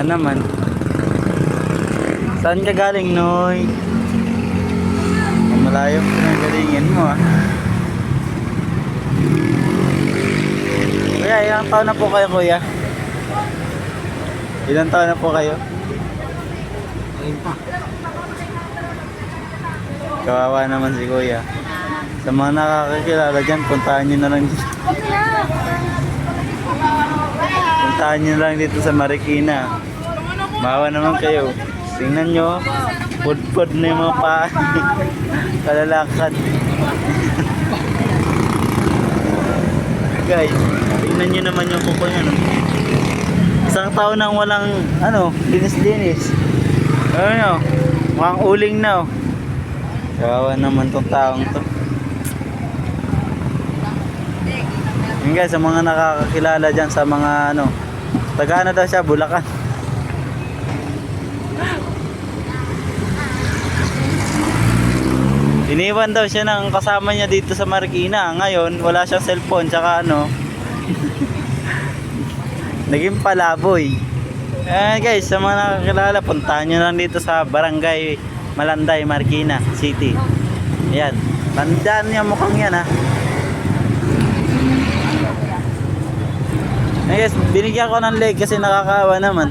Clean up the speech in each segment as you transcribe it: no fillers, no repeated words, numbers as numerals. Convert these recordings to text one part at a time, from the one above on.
naman. Saan ka galing, Noy? Malayo na galingin mo ah. Kuya, ilang taon na po kayo, kuya? Ilang taon na po kayo? Ayun pa. Kawawa naman si kuya. Sa mga nakakakilala dyan, puntahan nyo na lang dito. Puntahan nyo lang dito sa Marikina. Mawa naman kayo. Tingnan nyo, pud-pud na yung mga paa. Kalalakad. Guys, tingnan nyo naman yung kuko nyo. Isang taon nang walang, linis-linis. Ano, mukhang uling na oh. Kawawa naman tong taong to. Yun guys, sa mga nakakakilala dyan sa mga taga daw siya, Bulacan. Iniwan daw siya ng kasama niya dito sa Marikina. Ngayon, wala siyang cellphone, tsaka naging palaboy. Guys, sa mga nakakilala, puntahan nyo lang dito sa Barangay Malanday, Marikina City. Ayan, tandaan niya mukhang yan ha. Guys, binigyan ko ng leg kasi nakakaawa naman.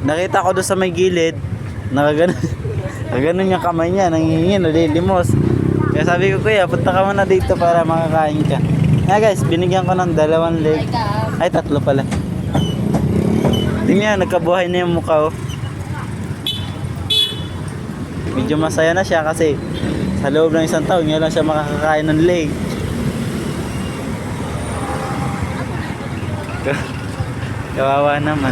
Nakita ko doon sa may gilid, nakaganon yung kamay niya, nangingin, nalilimos. Kaya sabi ko, kuya, punta ka muna dito para makakain ka. Guys, binigyan ko ng 2 leg. Ay, 3 pala. Tingnan, nagkabuhay na yung mukha oh. Medyo masaya na siya kasi sa loob ng isang taon ngayon lang siya makakakain ng leg. Kawawa naman.